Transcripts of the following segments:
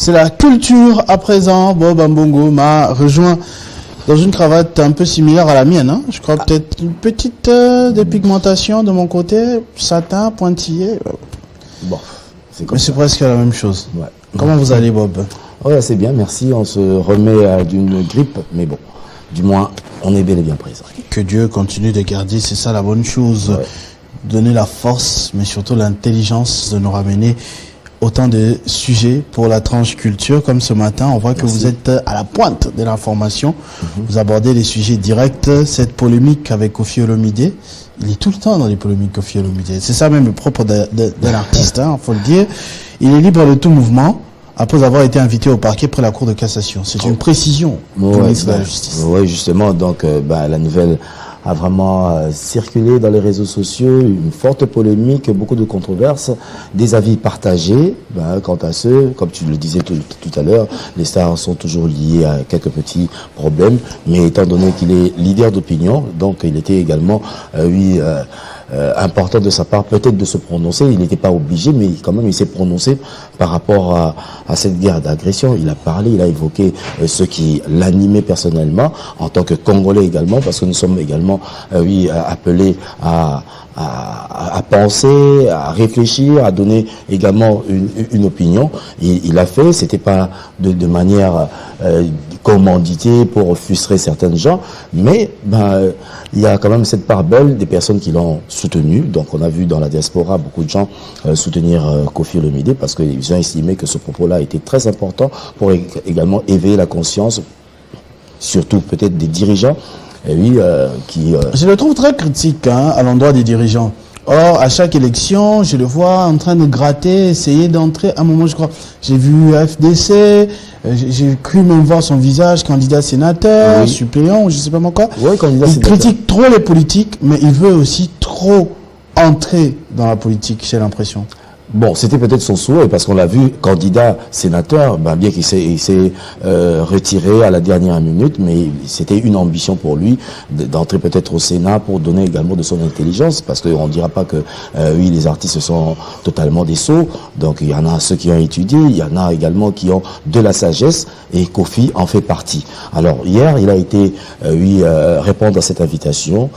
C'est la culture à présent. Bob Ambongo m'a rejoint dans une cravate un peu similaire à la mienne. Hein. Je crois peut-être une petite dépigmentation de mon côté, satin, pointillé. Bon, mais c'est presque la même chose. Ouais. Comment vous allez, Bob? Ouais, c'est bien, merci. On se remet d'une grippe, mais bon, du moins, on est bel et bien présent. Que Dieu continue de garder, c'est ça la bonne chose. Ouais. Donner la force, mais surtout l'intelligence de nous ramener autant de sujets pour la tranche culture. Comme ce matin, on voit que vous êtes à la pointe de l'information. Vous abordez les sujets directs. Cette polémique avec Koffi Olomide, il est tout le temps dans les polémiques, Koffi Olomide. C'est ça même le propre d'un artiste, hein, faut le dire. Il est libre de tout mouvement après avoir été invité au parquet près la Cour de cassation. C'est une précision du ministre de la Justice. Oui, justement. Donc, la nouvelle a vraiment circulé dans les réseaux sociaux, une forte polémique, beaucoup de controverses, des avis partagés. Quant à ceux, comme tu le disais tout à l'heure, les stars sont toujours liés à quelques petits problèmes, mais étant donné qu'il est leader d'opinion, donc il était également, important de sa part peut-être de se prononcer. Il n'était pas obligé, mais quand même il s'est prononcé par rapport à cette guerre d'agression. Il a parlé, il a évoqué ce qui l'animait personnellement en tant que Congolais également, parce que nous sommes également appelés à penser, à réfléchir, à donner également une opinion. Il a fait, c'était pas de manière commandité pour frustrer certains gens, mais il y a quand même cette part belle des personnes qui l'ont soutenu. Donc on a vu dans la diaspora beaucoup de gens soutenir Koffi Olomide parce qu'ils ont estimé que ce propos-là était très important pour également éveiller la conscience, surtout peut-être des dirigeants. Et oui, Je le trouve très critique à l'endroit des dirigeants. Or, à chaque élection, je le vois en train de gratter, essayer d'entrer. À un moment, je crois, j'ai vu FDC, j'ai cru même voir son visage, candidat sénateur, suppléant, je sais pas moi quoi. Oui, candidat il sénateur. critique trop les politiques, mais il veut aussi trop entrer dans la politique, j'ai l'impression. Bon, c'était peut-être son souhait, parce qu'on l'a vu, candidat sénateur, bien qu'il s'est retiré à la dernière minute, mais c'était une ambition pour lui d'entrer peut-être au Sénat pour donner également de son intelligence, parce qu'on ne dira pas que les artistes sont totalement des sots. Donc il y en a ceux qui ont étudié, il y en a également qui ont de la sagesse, et Koffi en fait partie. Alors hier, il a été répondre à cette invitation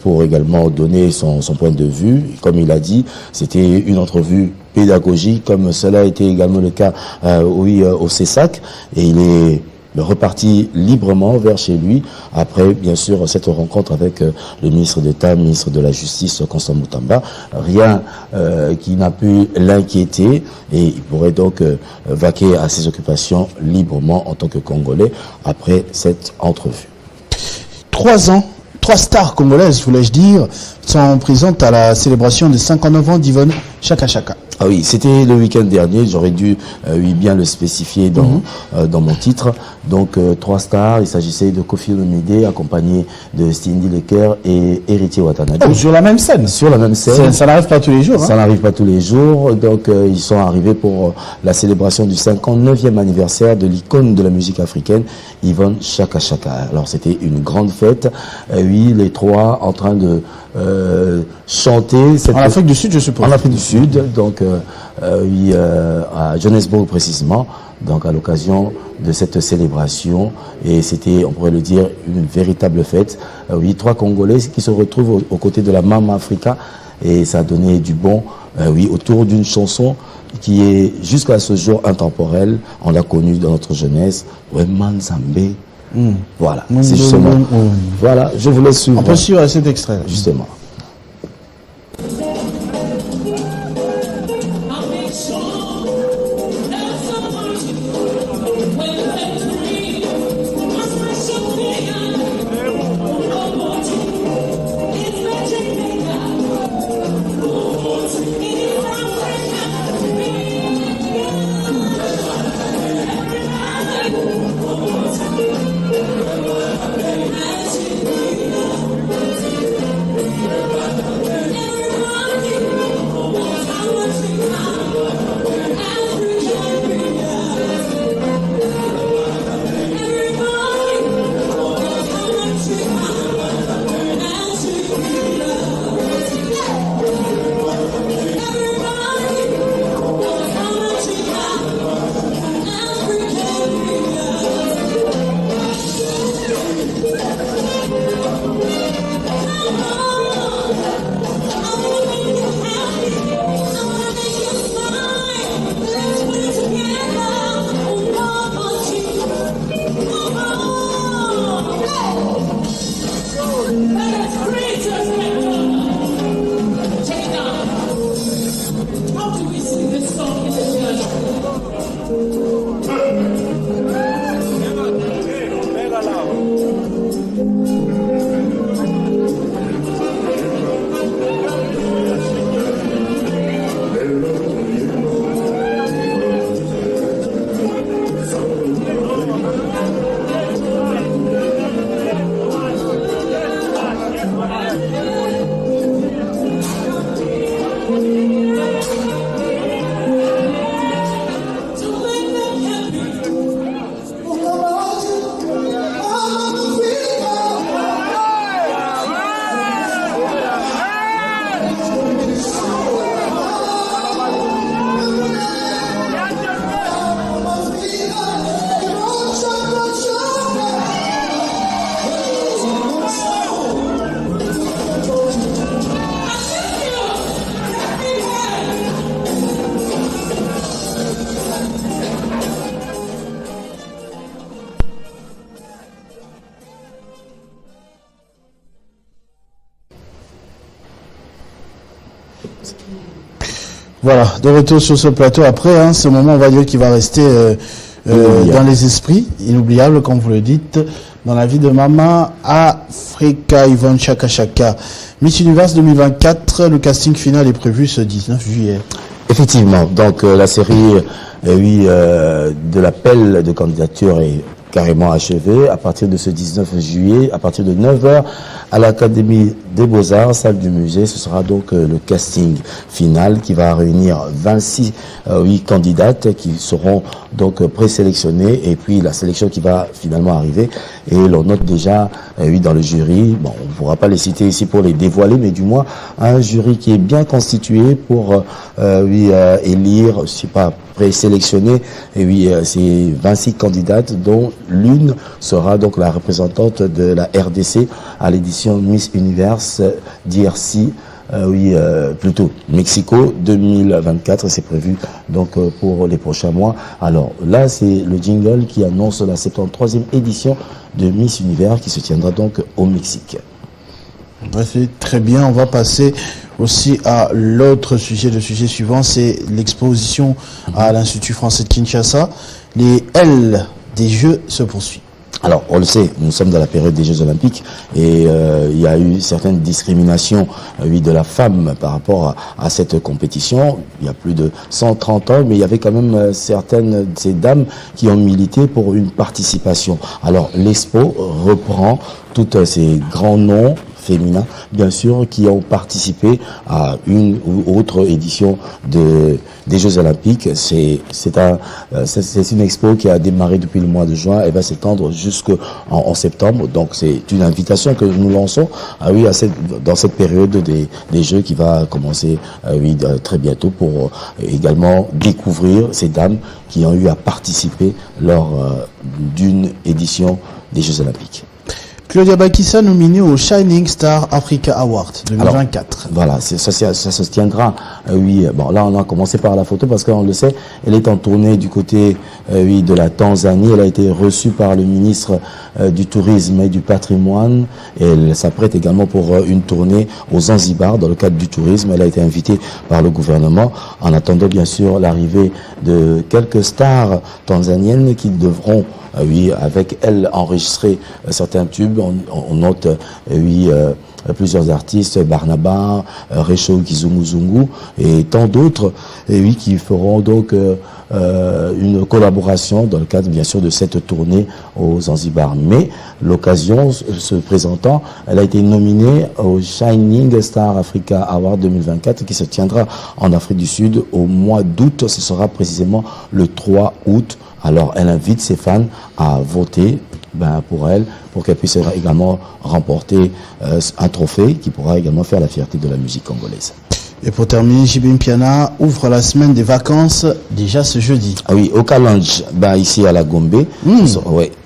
pour également donner son point de vue. Comme il a dit, c'était une entrevue pédagogique, comme cela a été également le cas au CESAC, et il est reparti librement vers chez lui après bien sûr cette rencontre avec le ministre d'État, ministre de la Justice Constant Moutamba. Rien qui n'a pu l'inquiéter, et il pourrait donc vaquer à ses occupations librement en tant que Congolais après cette entrevue. 3 ans, 3 stars congolaises, voulais-je dire, sont présentes à la célébration des 59 ans d'Yvonne Chaka Chaka. Ah oui, c'était le week-end dernier, j'aurais dû bien le spécifier dans mon titre. Donc 3 stars, il s'agissait de Koffi Olomide accompagné de Cindy Lecker et Héritier Watanabe. Oh, sur la même scène. Sur la même scène. Ça n'arrive pas tous les jours. Ça n'arrive pas tous les jours. Donc ils sont arrivés pour la célébration du 59e anniversaire de l'icône de la musique africaine, Yvonne Chaka Chaka. Alors c'était une grande fête. Les 3 en train de chanter. En Afrique du Sud, je suppose. En Afrique du Sud, donc à Johannesburg précisément, donc à l'occasion de cette célébration, et c'était, on pourrait le dire, une véritable fête. 3 Congolais qui se retrouvent aux côtés de la Mama Africa, et ça a donné du bon, autour d'une chanson qui est jusqu'à ce jour intemporelle. On l'a connue dans notre jeunesse, Weman Zambé. Voilà, c'est justement. Voilà, je vous laisse suivre. On peut suivre cet extrait. Justement. How do we sing this song in the church? Voilà, de retour sur ce plateau. Après, ce moment, on va dire qu'il va rester dans les esprits, inoubliable, comme vous le dites, dans la vie de Maman Africa Yvonne Chaka Chaka. Miss Universe 2024, le casting final est prévu ce 19 juillet. Effectivement, donc la série de l'appel de candidature est carrément achevée à partir de ce 19 juillet, à partir de 9h à l'Académie des Beaux-Arts, salle du musée. Ce sera donc le casting final qui va réunir 26 candidates qui seront donc présélectionnées, et puis la sélection qui va finalement arriver. Et l'on note déjà dans le jury, bon, on ne pourra pas les citer ici pour les dévoiler, mais du moins un jury qui est bien constitué pour élire, je sais pas, présélectionner, c'est 26 candidates dont l'une sera donc la représentante de la RDC à l'édition Miss Universe DRC, plutôt Mexico 2024, c'est prévu donc pour les prochains mois. Alors là, c'est le jingle qui annonce la 73e édition de Miss Univers qui se tiendra donc au Mexique. C'est très bien, on va passer aussi à l'autre sujet. Le sujet suivant, c'est l'exposition à l'Institut français de Kinshasa. Les L des Jeux se poursuivent. Alors, on le sait, nous sommes dans la période des Jeux Olympiques et il y a eu certaines discriminations de la femme par rapport à cette compétition. Il y a plus de 130 ans, mais il y avait quand même certaines de ces dames qui ont milité pour une participation. Alors, l'Expo reprend tous ces grands noms féminins, bien sûr, qui ont participé à une ou autre édition des Jeux Olympiques. C'est une expo qui a démarré depuis le mois de juin et va s'étendre jusqu'en septembre. Donc c'est une invitation que nous lançons dans cette période des Jeux qui va commencer très bientôt, pour également découvrir ces dames qui ont eu à participer lors d'une édition des Jeux Olympiques. Claudia Bakissa nominée au Shining Star Africa Award 2024. Alors, voilà, ça se tiendra. Bon, là on a commencé par la photo parce qu'on le sait, elle est en tournée du côté de la Tanzanie. Elle a été reçue par le ministre du Tourisme et du Patrimoine. Et elle s'apprête également pour une tournée aux Zanzibar dans le cadre du tourisme. Elle a été invitée par le gouvernement en attendant bien sûr l'arrivée de quelques stars tanzaniennes qui devront avec elle enregistrer certains tubes. On note plusieurs artistes, Barnaba, Recho Kizunguzungu et tant d'autres, qui feront donc une collaboration dans le cadre bien sûr de cette tournée aux Zanzibar. Mais l'occasion se présentant, elle a été nominée au Shining Star Africa Award 2024 qui se tiendra en Afrique du Sud au mois d'août. Ce sera précisément le 3 août. Alors elle invite ses fans à voter pour elle, pour qu'elle puisse également remporter un trophée qui pourra également faire la fierté de la musique congolaise. Et pour terminer, JB Mpiana ouvre la semaine des vacances déjà ce jeudi. Ah oui, au Kalange, ici à la Gombe.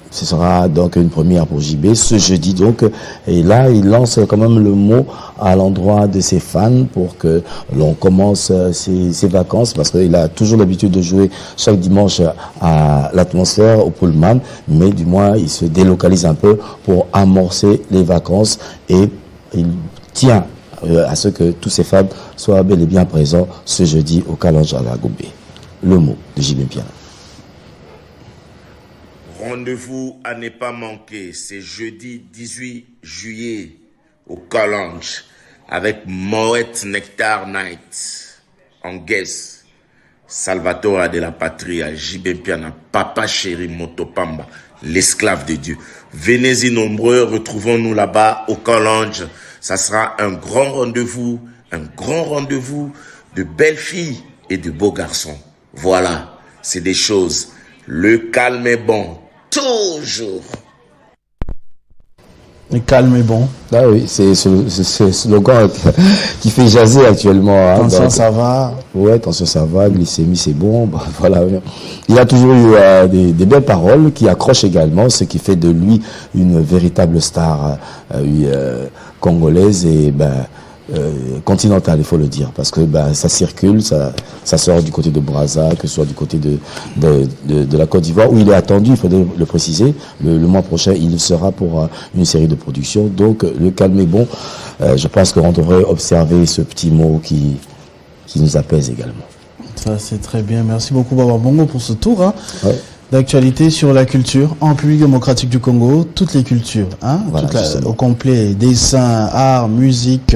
Ce sera donc une première pour JB ce jeudi donc. Et là, il lance quand même le mot à l'endroit de ses fans pour que l'on commence ses vacances, parce qu'il a toujours l'habitude de jouer chaque dimanche à l'Atmosphère, au Pullman, mais du moins il se délocalise un peu pour amorcer les vacances et il tient à ce que tous ces fans soient bel et bien présents ce jeudi au Kalange à la Gobé. Le mot de JB Piana. Rendez-vous à ne pas manquer, c'est jeudi 18 juillet au Kalange avec Moet Nectar Night en guest. Salvatore de la Patria, JB Piana, Papa Chéri Motopamba, l'esclave de Dieu. Venez-y nombreux, retrouvons-nous là-bas au Kalange. Ça sera un grand rendez-vous de belles filles et de beaux garçons. Voilà, c'est des choses. Le calme est bon, toujours. Le calme est bon. Ah oui, c'est ce slogan qui fait jaser actuellement. Hein, Attention, donc, ça va. Ouais, attention, ça va, glycémie, c'est bon. Bah, voilà. Il a toujours eu des belles paroles qui accrochent également, ce qui fait de lui une véritable star congolaise et continentale, il faut le dire, parce que ça circule, ça sort du côté de Brazza, que ce soit du côté de la Côte d'Ivoire, où il est attendu, il faudrait le préciser. Le mois prochain, il sera pour une série de productions. Donc, le calme est bon. Je pense qu'on devrait observer ce petit mot qui nous apaise également. Ça, c'est très bien. Merci beaucoup, Baba Bongo, pour ce tour. Hein. Ouais. D'actualité sur la culture en République démocratique du Congo, toutes les cultures, hein, voilà, au complet, dessin, art, musique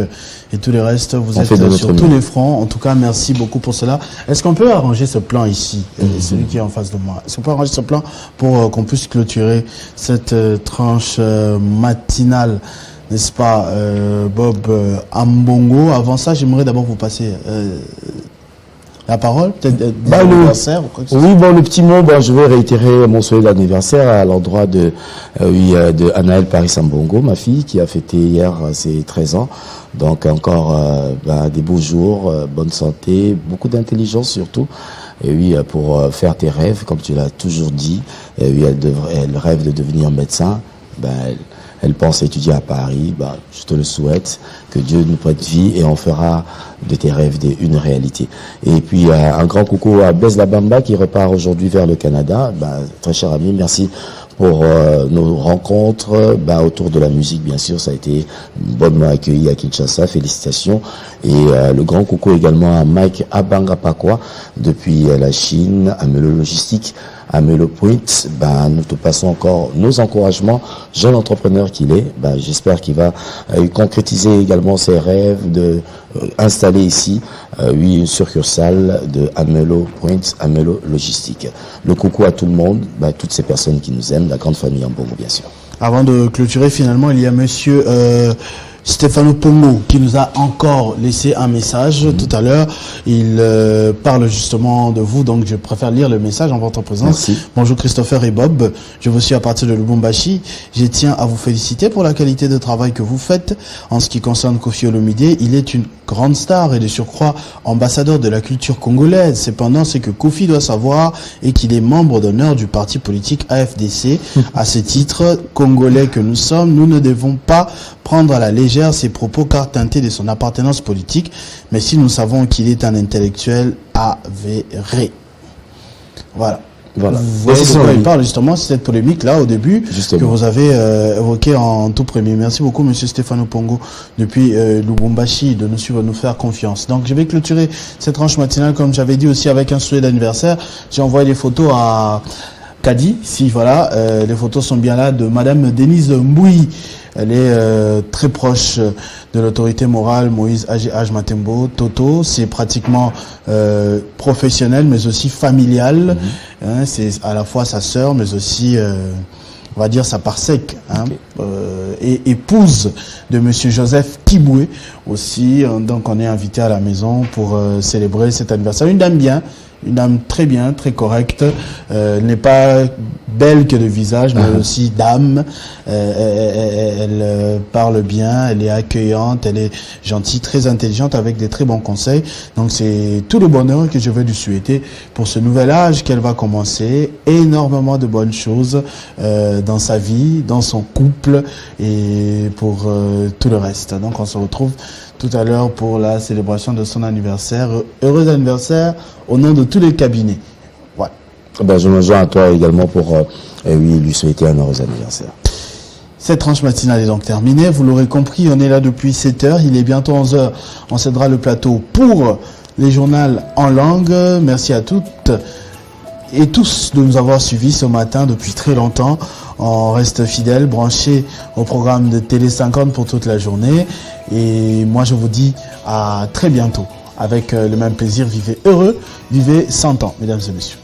et tout le reste, vous êtes sur tous les fronts. En tout cas, merci beaucoup pour cela. Est-ce qu'on peut arranger ce plan ici, celui qui est en face de moi? Est-ce qu'on peut arranger ce plan pour qu'on puisse clôturer cette tranche matinale, n'est-ce pas, Bob Ambongo? Avant ça, j'aimerais d'abord vous passer la parole, peut-être l'anniversaire ou quoi que ce soit. Oui, le petit mot, je vais réitérer mon souhait d'anniversaire à l'endroit de Anaël Paris Ambongo, ma fille, qui a fêté hier ses 13 ans. Donc encore des beaux jours, bonne santé, beaucoup d'intelligence surtout. Et oui, pour faire tes rêves, comme tu l'as toujours dit. Et oui, elle rêve de devenir médecin. Elle pense étudier à Paris. Je te le souhaite, que Dieu nous prête vie et on fera de tes rêves une réalité. Et puis un grand coucou à Blaise Labamba qui repart aujourd'hui vers le Canada. Très cher ami, merci pour nos rencontres autour de la musique, bien sûr. Ça a été bonnement accueilli à Kinshasa, félicitations. Et le grand coucou également à Mike Abangapakwa depuis la Chine, à Melo Logistique, à Melo Point. Nous te passons encore nos encouragements. Jeune entrepreneur qu'il est, j'espère qu'il va concrétiser également ses rêves de installer ici une succursale de Amelo Point, Amelo Logistique. Le coucou à tout le monde, toutes ces personnes qui nous aiment, la grande famille Ambongo, bien sûr. Avant de clôturer, finalement, il y a monsieur Stéphano Pongo qui nous a encore laissé un message tout à l'heure. Il parle justement de vous, donc je préfère lire le message en votre présence. Merci. Bonjour Christopher et Bob, je vous suis à partir de Lubumbashi. Je tiens à vous féliciter pour la qualité de travail que vous faites. En ce qui concerne Koffi Olomide, il est une grande star et de surcroît ambassadeur de la culture congolaise. Cependant, ce que Koffi doit savoir est qu'il est membre d'honneur du parti politique AFDC. À ce titre, Congolais que nous sommes, nous ne devons pas prendre à la légère ses propos car teintés de son appartenance politique, mais si nous savons qu'il est un intellectuel avéré. Voilà. Vous voyez de quoi il parle justement, c'est cette polémique-là au début que vous avez évoquée en tout premier. Merci beaucoup monsieur Stéphano Pongo depuis Lubumbashi de nous suivre, nous faire confiance. Donc je vais clôturer cette tranche matinale comme j'avais dit aussi avec un souhait d'anniversaire. J'ai envoyé les photos à Kadi, si voilà, les photos sont bien là, de madame Denise Mboui. Elle est très proche de l'autorité morale Moïse H. Matembo. Toto, c'est pratiquement professionnel, mais aussi familial. Hein, c'est à la fois sa sœur, mais aussi, on va dire, sa part sec. Hein, et épouse de monsieur Joseph Kiboué aussi. Donc, on est invité à la maison pour célébrer cet anniversaire. Une dame bien. Une dame très bien, très correcte, n'est pas belle que de visage, mais aussi d'âme. Elle parle bien, elle est accueillante, elle est gentille, très intelligente, avec des très bons conseils. Donc c'est tout le bonheur que je veux lui souhaiter pour ce nouvel âge qu'elle va commencer. Énormément de bonnes choses dans sa vie, dans son couple et pour tout le reste. Donc on se retrouve tout à l'heure pour la célébration de son anniversaire. Heureux anniversaire au nom de tous les cabinets. Voilà. Je me joins à toi également pour lui souhaiter un heureux anniversaire. Cette tranche matinale est donc terminée. Vous l'aurez compris, on est là depuis 7 heures. Il est bientôt 11 heures. On cédera le plateau pour les journaux en langue. Merci à toutes et tous de nous avoir suivis ce matin depuis très longtemps. On reste fidèles, branchés au programme de Télé 50 pour toute la journée. Et moi, je vous dis à très bientôt. Avec le même plaisir, vivez heureux, vivez 100 ans, mesdames et messieurs.